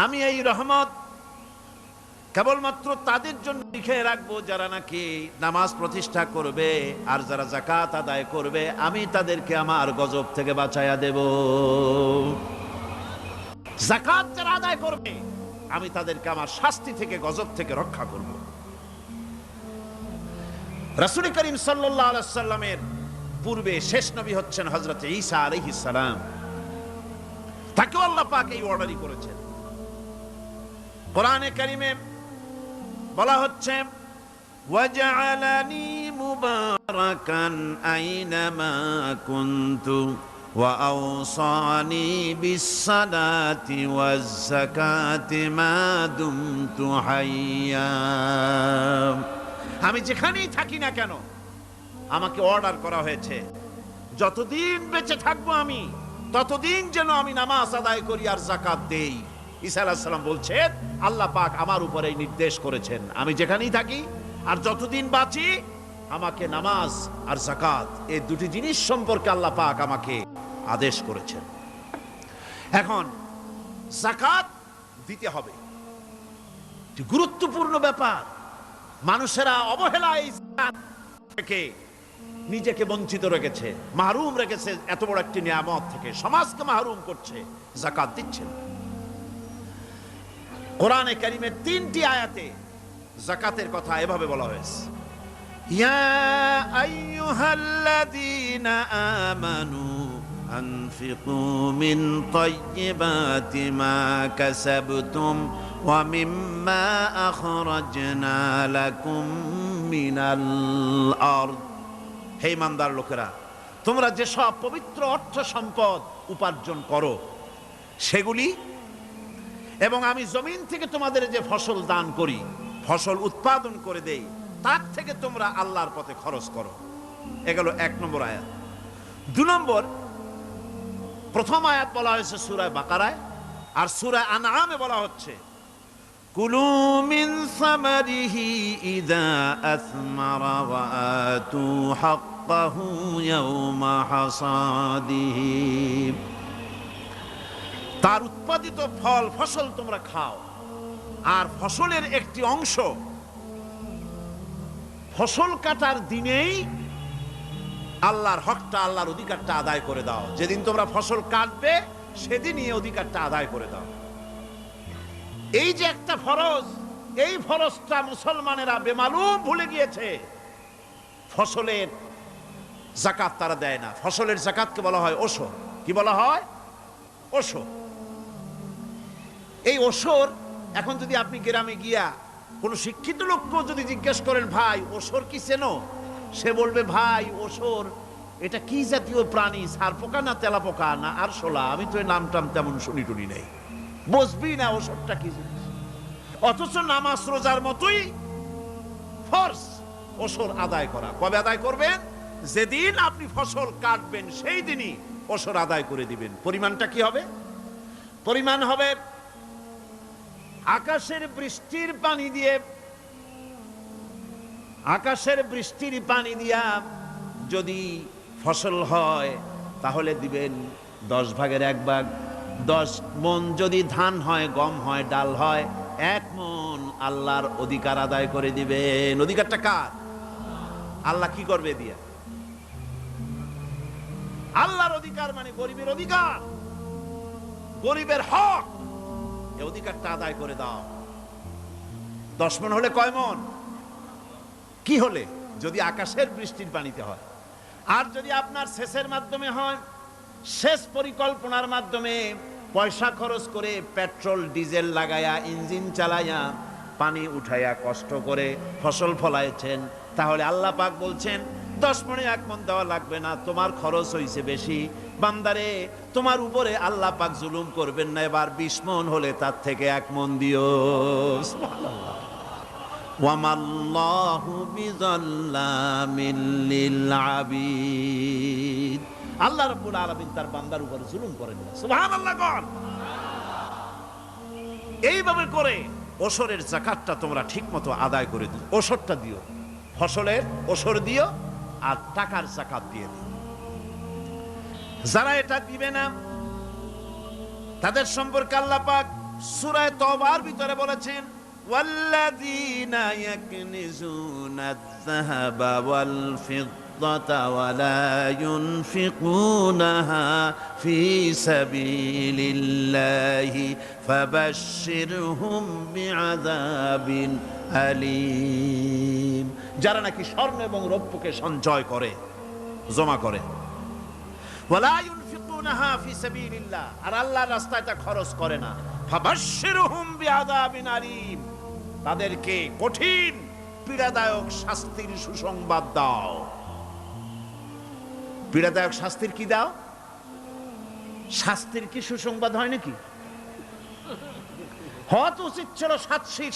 আমি এই রহমত কেবলমাত্র তাদের জন্য লিখে রাখবো যারা নাকি নামাজ প্রতিষ্ঠা করবে আর যারা যাকাত আদায় করবে, আমি তাদেরকে আমার গজব থেকে বাঁচাইয়া দেব। যাকাত যারা আদায় করবে আমি তাদেরকে আমার শাস্তি থেকে, গজব থেকে রক্ষা করব। রাসূল করিম সাল্লাল্লাহু আলাইহি সাল্লামের পূর্বে শেষ নবী হচ্ছেন হযরত ঈসা আলাইহিস সালাম। তাকেও আল্লাহ পাক এই অর্ডারই করেছেন। কোরআনে কারিমে বলা হচ্ছে ওয়াজআলানি মুবারাকান আইনামা কুনতু ওয়া আওসানি বিস-সালাতি ওয়াজ-যাকাতি মা দুমতু হাইয়্যা। আমি যেখানেই থাকি না কেন আমাকে অর্ডার করা হয়েছে যতদিন বেঁচে থাকবো আমি ততদিন যেন আমি নামাজ আদায় করি আর যাকাত দেই। ঈসা আলাইহিস সালাম বলছেন আল্লাহ পাক আমার উপরে নির্দেশ করেছেন আমি যেখানেই থাকি আর যতদিন বাঁচি আমাকে নামাজ আর যাকাত এই দুটি জিনিস সম্পর্কে আল্লাহ পাক আমাকে আদেশ করেছেন। এখন যাকাত দিতে হবে, গুরুত্বপূর্ণ ব্যাপার। মানুষেরা অবহেলায় যাকাত থেকে নিজেকে বঞ্চিত রেখেছে, মাহরুম রেখেছে এত বড় একটি নিয়ামত থেকে, সমাজকে মাহরুম করছে, যাকাত দিচ্ছে না। কোরআনে কারিমের 3টি আয়াতে যাকাতের কথা এভাবে বলা হয়েছে, ইয়া আইয়ুহাল্লাযীনা আমানু আনফিকু মিন তাইয়্যিবাতি মা কাসাবতুম ওয়া মিম্মা আখরাজনা লাকুম মিনাল আরদ। হে ইমানদার লোকেরা, তোমরা যে সব পবিত্র অর্থ সম্পদ উপার্জন করো সেগুলি, এবং আমি জমিন থেকে তোমাদের যে ফসল দান করি, ফসল উৎপাদন করে দেই, তার থেকে তোমরা আল্লাহর পথে খরচ করো। এগুলো 1 নম্বর আয়াত। 2 নম্বর, প্রথম আয়াত বলা হয়েছে সূরা বাকারায়, আর সূরা আনআমে বলা হচ্ছে কুলু মিন সামারিহি ইযা আসমারা ওয়া আতু হাক্কাহু ইয়াওমা হাসাদিহি। তার উৎপাদিত ফল ফসল তোমরা খাও, আর ফসলের একটি অংশ ফসল কাটার দিনেই আল্লাহর হকটা, আল্লাহর অধিকারটা আদায় করে দাও। যেদিন তোমরা ফসল কাটবে সেদিনই এই অধিকারটা আদায় করে দাও। এই যে একটা ফরজ, এই ফরজটা মুসলমানেরা বেমালুম ভুলে গিয়েছে। ফসলের যাকাত তারা দেয় না। ফসলের যাকাতকে বলা হয় ওশর। কি বলা হয়? ওশর। এই ওশর এখন যদি আপনি গ্রামে গিয়া কোন শিক্ষিত লোককেও যদি জিজ্ঞেস করেন ভাই ওশর কি চেনো, সে বলবে ভাই ওশর এটা কি জাতীয় প্রাণী, সারপোকা না তেলাপোকা না আরশোলা, আমি তো এই নামটাম তেমন শুনি টুনি নেই, বুঝবি না ওশরটা কি জিনিস। অথচ নামাজ রোজার মতোই ফরজ ওশর আদায় করা। কবে আদায় করবেন? যেদিন আপনি ফসল কাটবেন সেই দিনই ওশর আদায় করে দিবেন। পরিমাণটা কি হবে? পরিমাণ হবে আকাশের বৃষ্টির পানি দিয়ে, আকাশের বৃষ্টির পানি দিয়া যদি ফসল হয় তাহলে দিবেন 10 ভাগের 1 ভাগ। 10 মণ যদি ধান হয়, গম হয়, ডাল হয়, 1 মণ আল্লাহর অধিকার আদায় করে দিবেন। অধিকারটা কার? আল্লাহ কি করবে দিয়া? আল্লাহর অধিকার মানে গরিবের অধিকার, গরিবের হক। এই অধিকারটা আদায় করে দাও। 10 মণ হলে কয় মণ? কি হলে? যদি আকাশের বৃষ্টির পানিতে হয়। আর যদি আপনার সেচের মাধ্যমে হয়, সেচ পরিকল্পনার মাধ্যমে পয়সা খরচ করে পেট্রোল ডিজেল লাগায়া ইঞ্জিন চালাইয়া পানি উঠাইয়া কষ্ট করে ফসল ফলাইছেন, তাহলে আল্লাহ পাক বলছেন 10 মণে 1 মণ দেওয়া লাগবে না, তোমার খরচ হইছে বেশি। বান্দারে, তোমার উপরে আল্লাহ পাক জুলুম করবেন না, এবার 20 মণ হলে তার থেকে 1 মণ দিও। সুবহানাল্লাহ। ওয়ামাল্লাহু বিযাল্লামিল লিল আবিদ। আল্লাহ রাব্বুল আলামিন তার বান্দার উপর জুলুম করেন না। সুবহানাল্লাহ। এইভাবে করে ওশরের যাকাতটা তোমরা ঠিকমতো আদায় করে দিও। ওশরটা দিও, ফসলের ওশর দিও আর টাকার যাকাত দিয়ে দিও। যারা এটা দিবে না তাদের সম্পর্কে আল্লাহ পাক সূরা তওবার ভিতরে বলেছেন ওয়াল্লাযীনা ইয়াকনিজুনা আয-যাহাবা ওয়াল ফিদ্দাতা ওয়া লা ইউনফিকুনাহা ফি সাবিলিল্লাহি ফাবাশশিরহুম বিআযাবিন আলীম। যারা নাকি স্বর্ণ এবং রৌপ্যকে সঞ্চয় করে, জমা করে, ওয়া লা ইউনফিকুনাহা ফি সাবিলিল্লাহ, আর আল্লাহর রাস্তায় তা খরচ করে না, ফাবাশশিরহুম বিআযাবিন আলীম, তাদেরকে কঠিন পীড়াদায়ক শাস্তির সুসংবাদ দাও। পীড়াদায়ক শাস্তির কি দাও? শাস্তির কি সুসংবাদ হয় নাকি? হয়তো উচিত ছিল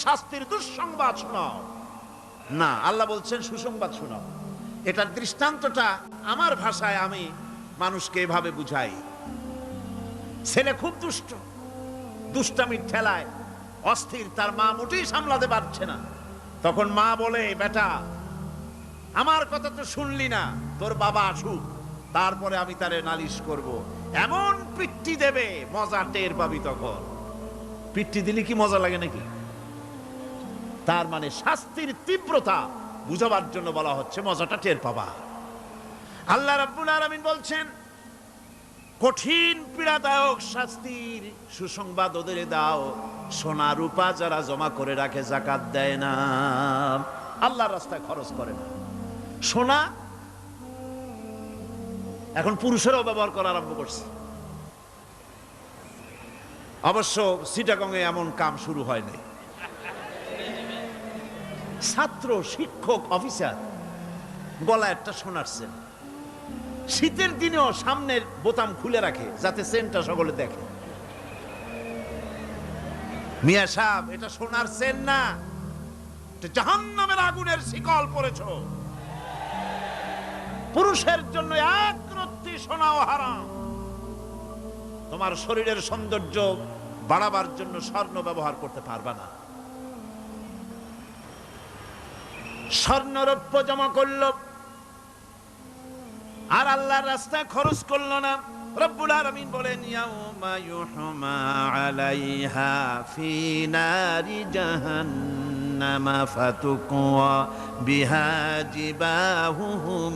শাস্তির দুঃসংবাদ শোনাও, না, আল্লাহ বলছেন সুসংবাদ শোনাও। এটার দৃষ্টান্তটা আমার ভাষায় আমি মানুষকে এভাবে বুঝাই। ছেলে খুব দুষ্ট, দুষ্টামির ঠেলায় অস্থির, তার মা মোটেই সামলাতে পারছে না। তখন মা বলে, বেটা আমার কথা তো শুনলি না, তোর বাবা আসুক, তারপরে আমি তারে নালিশ করব। এমন পিট্টি দেবে, মজা টের পাবি তখন। পিট্টি দিলে কি মজা লাগে নাকি? তার মানে শাস্তির তীব্রতা বুঝাবার জন্য বলা হচ্ছে, মজাটা টের পাবা। আল্লাহ রাব্বুল আলামিন বলছেন, কঠিন পীড়াদায়ক শাস্তির সুসংবাদ ওদের দাও, সোনা রূপা যারা জমা করে রাখে, যাকাত দেয় না, আল্লাহর রাস্তায় খরচ করে না। সোনা এখন পুরুষেরাও ব্যবহার করা আরম্ভ করছে। অবশ্য চিটাগংয়ে এমন কাম শুরু হয় নাই। ছাত্র, শিক্ষক, অফিসার গলায় একটা সোনার চেন, শীতের দিনেও সামনের বোতাম খুলে রাখে যাতে চেনটা সকলে দেখে। মিয়া সাহেব, এটা সোনার চেন না, এটা জাহান্নামের আগুনের শিকল পড়েছো। পুরুষের জন্য এক রত্তি সোনাও হারাম। তোমার শরীরের সৌন্দর্য বাড়াবার জন্য স্বর্ণ ব্যবহার করতে পারবা না। স্বর্ণ রৌপ্য জমা করলো আর আল্লাহর রাস্তায় খরচ করলো না। রব্বুল আলামিন বলেন, ইয়াউমা ইউহমা আলাইহা ফি নারি জাহান্নামা ফাতুকওয়া বিহা জিবাহুহুম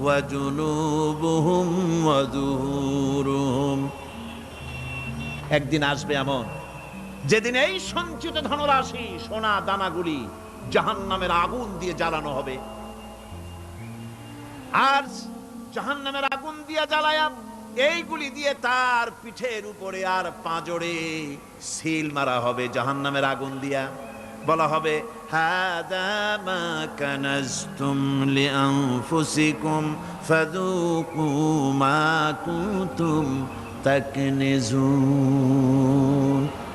ওয়া জুনুবুহুম ওয়া যুহুরুহুম। একদিন আসবে এমন, যেদিন এই সঞ্চিত ধনরাশি, সোনা দানাগুলি জাহান্নামের আগুন দিয়ে জ্বালানো হবে। আর জাহান্নামের আগুন দিয়ে জ্বালায়া এইগুলি দিয়ে তার পিঠের উপরে আর পাঁজরে সিল মারা হবে জাহান্নামের আগুন দিয়া। বলা হবে, হাদা মা কানাজতুম লিআনফুসিকুম ফাযুকু মা কুনতুম তাকনিজুন।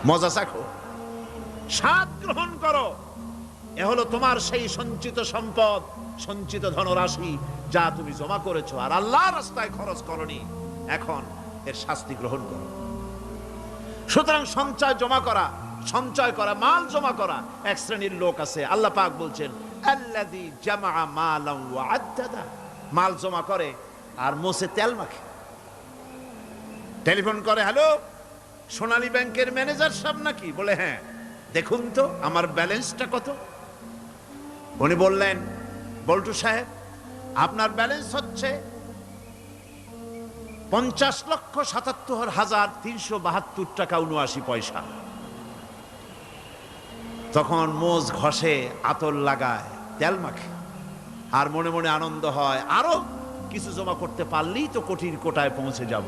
মজা চাখো, স্বাদ গ্রহণ করো, এ হলো তোমার সেই সঞ্চিত সম্পদ, সঞ্চিত ধনরাশি যা তুমি জমা করেছো আর আল্লাহর রাস্তায় খরচ করনি। এখন এর শাস্তি গ্রহণ করো। সুতরাং সঞ্চয় করা, মাল জমা করা এক শ্রেণীর লোক আছে। আল্লাহ পাক বলছেন, আল্লাযী জামা মালান ওয়া আদ্দাদা, মাল জমা করে আর মোছে তেল মাখে। টেলিফোন করে, হ্যালো, সোনালী ব্যাংকের ম্যানেজার সাহেব নাকি? বলে, হ্যাঁ, দেখুন তো আমার ব্যালেন্সটা কত। উনি বললেন, বল্টু সাহেব, আপনার ব্যালেন্স হচ্ছে 50,77,372 টাকা 79 পয়সা। তখন মোজ ঘষে, আতর লাগায়, তেল মাখে আর মনে মনে আনন্দ হয়, আরো কিছু জমা করতে পারলেই তো কোটির কোটায় পৌঁছে যাব।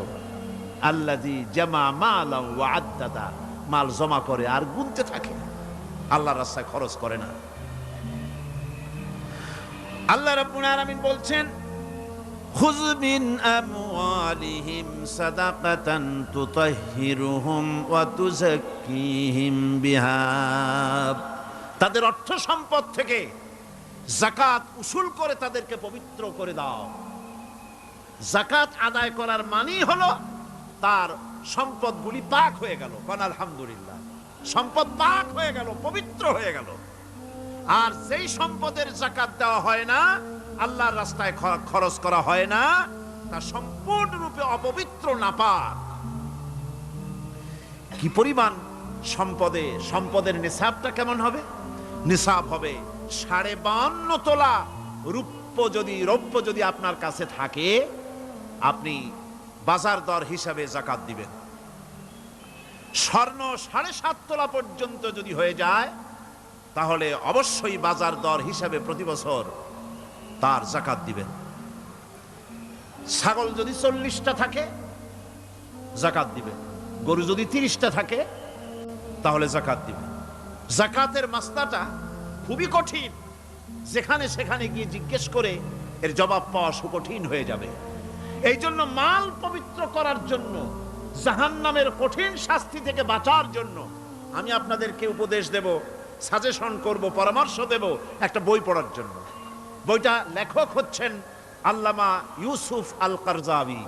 আল্লাযী জামা মালান ওয়া আদ্দাদা, মাল জমা করে আর গুনতে থাকে, আল্লাহর রাস্তায় খরচ করে না। আল্লাহ রাব্বুল আলামিন বলছেন, খুয মিন আমওয়ালিহিম সাদাকাতান তুতাহহিরুহুম ওয়া তুযাক্কিহিম বিহা, তাদের অর্থ সম্পদ থেকে যাকাত উসুল করে তাদেরকে পবিত্র করে দাও। যাকাত আদায় করার মানেই হলো তার সম্পদগুলি পাক হয়ে গেল। কারণ আলহামদুলিল্লাহ, সম্পদ পাক হয়ে গেল, পবিত্র হয়ে গেল। আর যেই সম্পদের যাকাত দেওয়া হয় না, আল্লাহর রাস্তায় খরচ করা হয় না, তা সম্পূর্ণরূপে অপবিত্র, নাপাক। কি পরিমাণ সম্পদের নিসাবটা কেমন হবে? নিসাব হবে 52.5 তোলা রৌপ্য যদি আপনার কাছে থাকে, আপনি বাজার দর হিসাবে যাকাত দিবেন। স্বর্ণ 7.5 তোলা পর্যন্ত যদি হয়ে যায়, তাহলে অবশ্যই বাজার দর হিসাবে প্রতি বছর তার যাকাত দিবেন। ছাগল যদি 40টা থাকে, যাকাত দিবেন। গরু যদি 30টা থাকে, তাহলে যাকাত দিবেন। যাকাতের মাসলাটা খুবই কঠিন, যেখানে সেখানে গিয়ে জিজ্ঞেস করে এর জবাব পাওয়া সুকঠিন হয়ে যাবে। এই জন্য মাল পবিত্র করার জন্য, জাহান্নামের কঠিন শাস্তি থেকে বাঁচার জন্য আমি আপনাদেরকে উপদেশ দেব, সাজেশন করব, পরামর্শ দেব একটা বই পড়ার জন্য। বইটা লেখক হচ্ছেন আল্লামা ইউসুফ আল কারজাবি।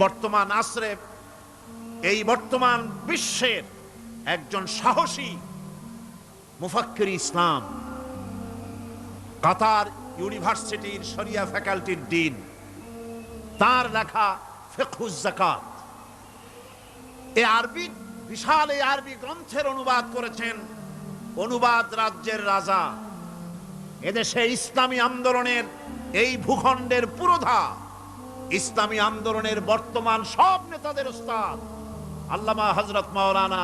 বর্তমান আসরে, এই বর্তমান বিশ্বের একজন সাহসী মুফাক্কির ইসলাম, কাতার ইউনিভার্সিটির শরিয়া ফ্যাকাল্টির ডিন। তার লেখা ফিকহুজ যাকাত, বিশাল এই আরবি গ্রন্থের অনুবাদ করেছেন অনুবাদ রাজ্যের রাজা, এদেশে ইসলামী আন্দোলনের, এই ভূখণ্ডের পুরোধা ইসলামী আন্দোলনের বর্তমান সব নেতাদের উস্তাদ আল্লামা হযরত মাওলানা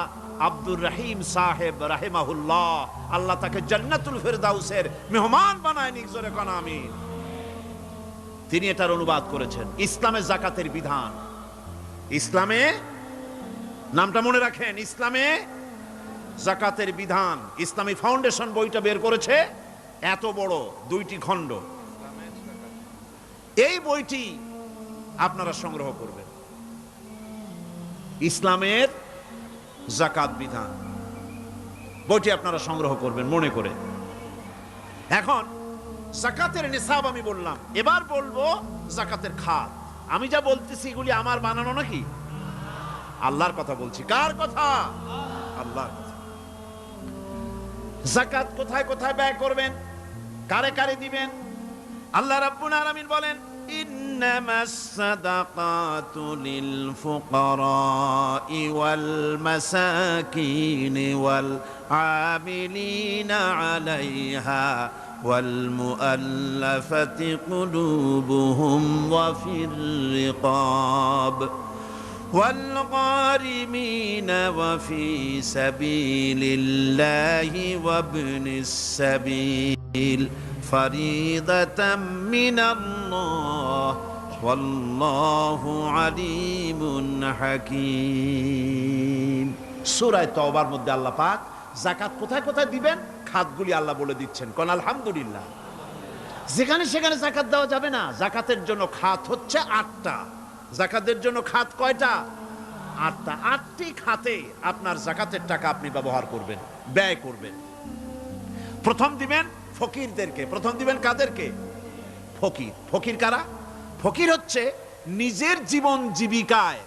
আব্দুর রহিম সাহেব রাহিমাহুল্লাহ। আল্লাহ তাকে জান্নাতুল ফেরদাউসের মেহমান বানায় নিক, জোরে কোন আমিন। তিনি এটার অনুবাদ করেছেন। ইসলামে যাকাতের বিধান, ইসলামে, নামটা মনে রাখেন, ইসলামে যাকাতের বিধান। ইসলামী ফাউন্ডেশন বইটা বের করেছে, এত বড় 2টি খণ্ড। এই বইটি আপনারা সংগ্রহ করবেন, ইসলামের যাকাত বিধান। বইটি আপনারা সংগ্রহ করবেন মনে করে। এখন যাকাতের নিসাব আমি বললাম, এবার বলবো যাকাতের খাত। আমি যা বলতেছি এগুলি আমার বানানো নাকি? আল্লাহর কথা বলছি। কার কথা? আল্লাহর কথা। যাকাত কোথায় কোথায় ব্যয় করবেন, কারে কারে দিবেন? আল্লাহ রাব্বুল আলামিন বলেন, ইন্নামাস সাদাকাতু লিল ফুকারাই ওয়াল মাসাকিন ওয়াল আমিলিনা আলাইহা ওয়াল মুআল্লাফাতি কুলুবুহুম ওয়া ফির রিকাব والغارمين وفي سبيل الله وابن السبيل فريضة من الله والله عليم حكيم। সূরা তাওবার মধ্যে আল্লাহ পাক যাকাত কোথায় কোথায় দিবেন খাতগুলি আল্লাহ বলে দিচ্ছেন। কোন আলহামদুলিল্লাহ। যেখানে সেখানে যাকাত দেওয়া যাবে না। যাকাতের জন্য খাত হচ্ছে 8টা। যাকাতের জন্য খাত কয়টা? 8টা। 8টি খাতে আপনার যাকাতের টাকা আপনি ব্যবহার করবেন, ব্যয় করবেন। প্রথম দিবেন ফকিরদেরকে। প্রথম দিবেন কাদেরকে? ফকির। ফকির কারা? ফকির হচ্ছে নিজের জীবন জীবিকায়